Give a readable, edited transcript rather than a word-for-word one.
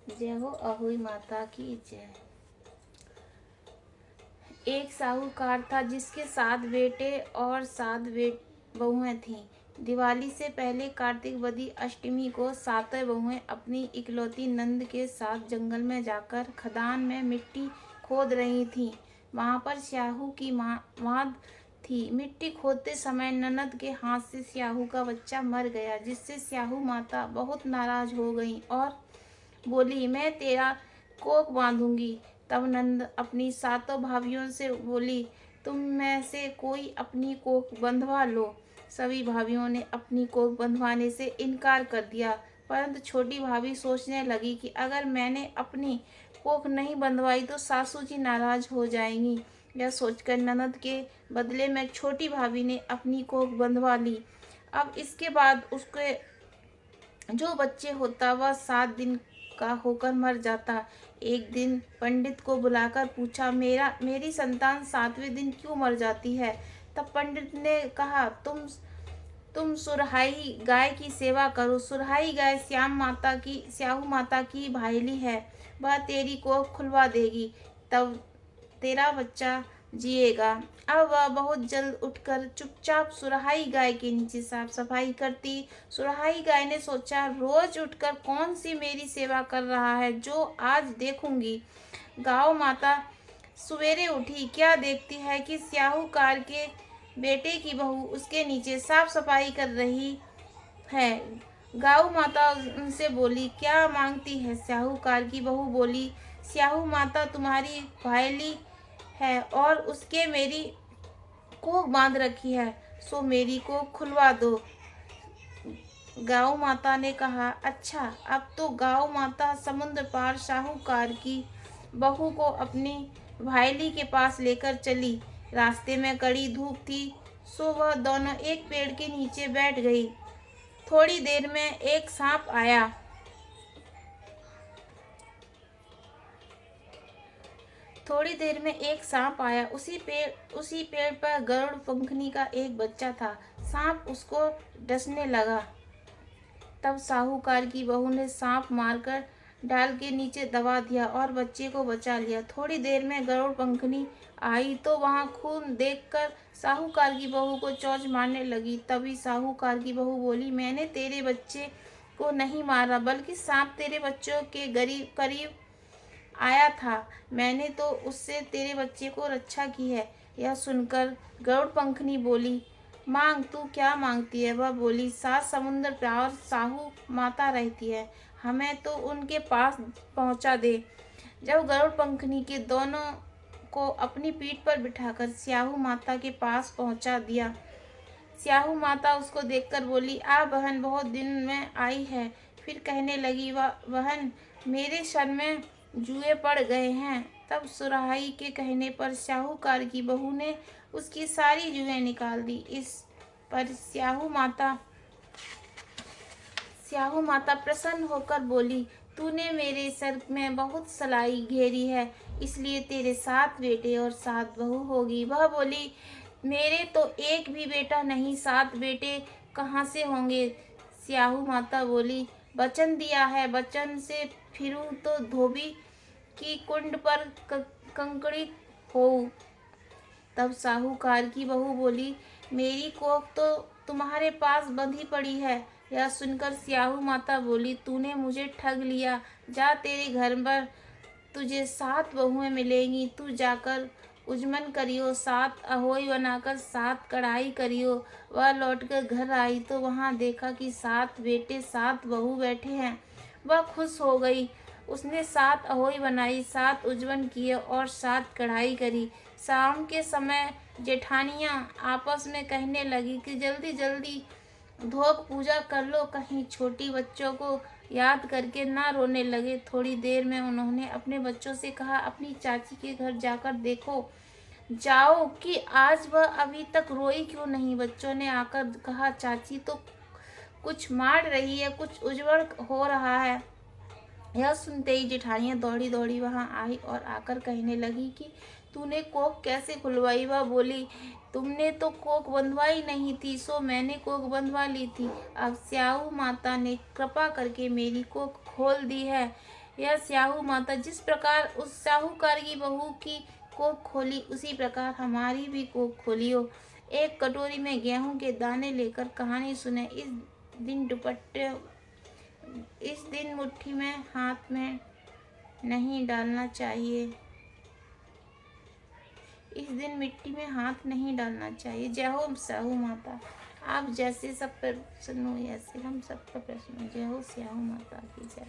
जय हो अहोई माता की जय। एक साहूकार था जिसके 7 बेटे और 7 बहुएं थीं। दिवाली से पहले कार्तिक वदी अष्टमी को 7 बहुएं अपनी इकलौती नंद के साथ जंगल में जाकर खदान में मिट्टी खोद रही थीं। वहां पर स्याहू की माद थी। मिट्टी खोदते समय ननद के हाथ से स्याहू का बच्चा मर गया, जिससे स्याहू माता बहुत नाराज हो गई और बोली, मैं तेरा कोख बांधूंगी। तब नंद अपनी 7 भाभियों से बोली, तुम में से कोई अपनी कोख बंधवा लो। सभी भाभियों ने अपनी कोख बंधवाने से इनकार कर दिया, परंतु छोटी भाभी सोचने लगी कि अगर मैंने अपनी कोख नहीं बंधवाई तो सासू जी नाराज हो जाएंगी। यह सोचकर ननद के बदले में छोटी भाभी ने अपनी कोख बंधवा ली। अब इसके बाद उसके जो बच्चे होता वह 7 दिन का होकर मर जाता। एक दिन पंडित को बुलाकर पूछा, मेरी संतान 7वें दिन क्यों मर जाती है? तब पंडित ने कहा, तुम सुरहाई गाय की सेवा करो। सुरहाई गाय स्याहू माता की भाईली है, वह तेरी को खुलवा देगी, तब तेरा बच्चा जिएगा। अब वह बहुत जल्द उठकर चुपचाप सुरहाई गाय के नीचे साफ सफाई करती। सुरहाई गाय ने सोचा, रोज उठकर कौन सी मेरी सेवा कर रहा है, जो आज देखूंगी। गाँव माता सवेरे उठी, क्या देखती है कि स्याहूकार के बेटे की बहू उसके नीचे साफ सफाई कर रही है। गाऊ माता उनसे बोली, क्या मांगती है? स्याहूकार की बहू बोली, स्याहू माता तुम्हारी भायली है और उसके मेरी कोख बांध रखी है, सो मेरी को खुलवा दो। गाऊ माता ने कहा, अच्छा। अब तो गाऊ माता समुद्र पार साहूकार की बहू को अपनी भाईली के पास लेकर चली। रास्ते में कड़ी धूप थी, सो वह दोनों एक पेड़ के नीचे बैठ गई। थोड़ी देर में एक सांप आया। उसी पेड़ पर गरुड़ पंखनी का एक बच्चा था। सांप उसको डसने लगा। तब साहूकार की बहू ने सांप मारकर डाल के नीचे दबा दिया और बच्चे को बचा लिया। थोड़ी देर में गरुड़ पंखनी आई तो वहां खून देखकर साहूकार की बहू को चोंच मारने लगी। तभी साहूकार की बहू बोली, मैंने तेरे बच्चे को नहीं मारा, बल्कि सांप तेरे बच्चों के करीब आया था। मैंने तो उससे तेरे बच्चे को रक्षा की है। यह सुनकर गरुड़ पंखनी बोली, मांग, तू क्या मांगती है? वह बोली, 7 समुद्र पार साहू माता रहती है, हमें तो उनके पास पहुंचा दे। जब गरुड़ पंखनी के दोनों को अपनी पीठ पर बिठाकर स्याहू माता के पास पहुंचा दिया। स्याहू माता उसको देखकर बोली, आ बहन, बहुत दिन में आई है। फिर कहने लगी, बहन, मेरे सर में जुए पड़ गए हैं। तब सुराही के कहने पर साहूकार की बहू ने उसकी सारी जुएं निकाल दी। इस पर स्याहू माता प्रसन्न होकर बोली, तूने मेरे सर में बहुत सलाई घेरी है, इसलिए तेरे 7 बेटे और 7 बहू होगी। वह बोली, मेरे तो एक भी बेटा नहीं, 7 बेटे कहाँ से होंगे? स्याहू माता बोली, वचन दिया है, वचन से फिरूं तो धोबी की कुंड पर कंकड़ी हो। तब साहूकार की बहू बोली, मेरी कोख तो तुम्हारे पास बंधी पड़ी है। यह सुनकर स्याहू माता बोली, तूने मुझे ठग लिया। जा, तेरे घर पर तुझे 7 बहुएं मिलेंगी। तू जाकर उजमन करियो, 7 अहोई बनाकर 7 कढ़ाई करियो। वह लौटकर घर आई तो वहां देखा कि 7 बेटे 7 बहू बैठे हैं। वह खुश हो गई। उसने 7 अहोई बनाई, 7 उजवन किए और 7 कढ़ाई करी। शाम के समय जेठानियां आपस में कहने लगी कि जल्दी जल्दी धोक पूजा कर लो, कहीं छोटी बच्चों को याद करके ना रोने लगे। थोड़ी देर में उन्होंने अपने बच्चों से कहा, अपनी चाची के घर जाकर देखो जाओ कि आज वह अभी तक रोई क्यों नहीं। बच्चों ने आकर कहा, चाची तो कुछ मार रही है, कुछ उजवड़ हो रहा है। यह सुनते ही जेठानियां दौड़ी दौड़ी वहां आई और आकर कहने लगी कि तूने कोख कैसे खुलवाई? वह बोली, तुमने तो कोख बंधवाई नहीं थी, सो मैंने कोख बंधवा ली थी। अब स्याहू माता ने कृपा करके मेरी कोख खोल दी है। यह स्याहू माता जिस प्रकार उस साहूकार की बहू की कोख खोली, उसी प्रकार हमारी भी कोख खोलियो। एक कटोरी में गेहूं के दाने लेकर कहानी सुने। इस दिन मुट्ठी में हाथ में नहीं डालना चाहिए। इस दिन मिट्टी में हाथ नहीं डालना चाहिए। जय हो स्याहू माता। आप जैसे सब पर प्रसन्न हो, ऐसे हम सब पर प्रसन्न हो। जय हो स्याहू माता की जय।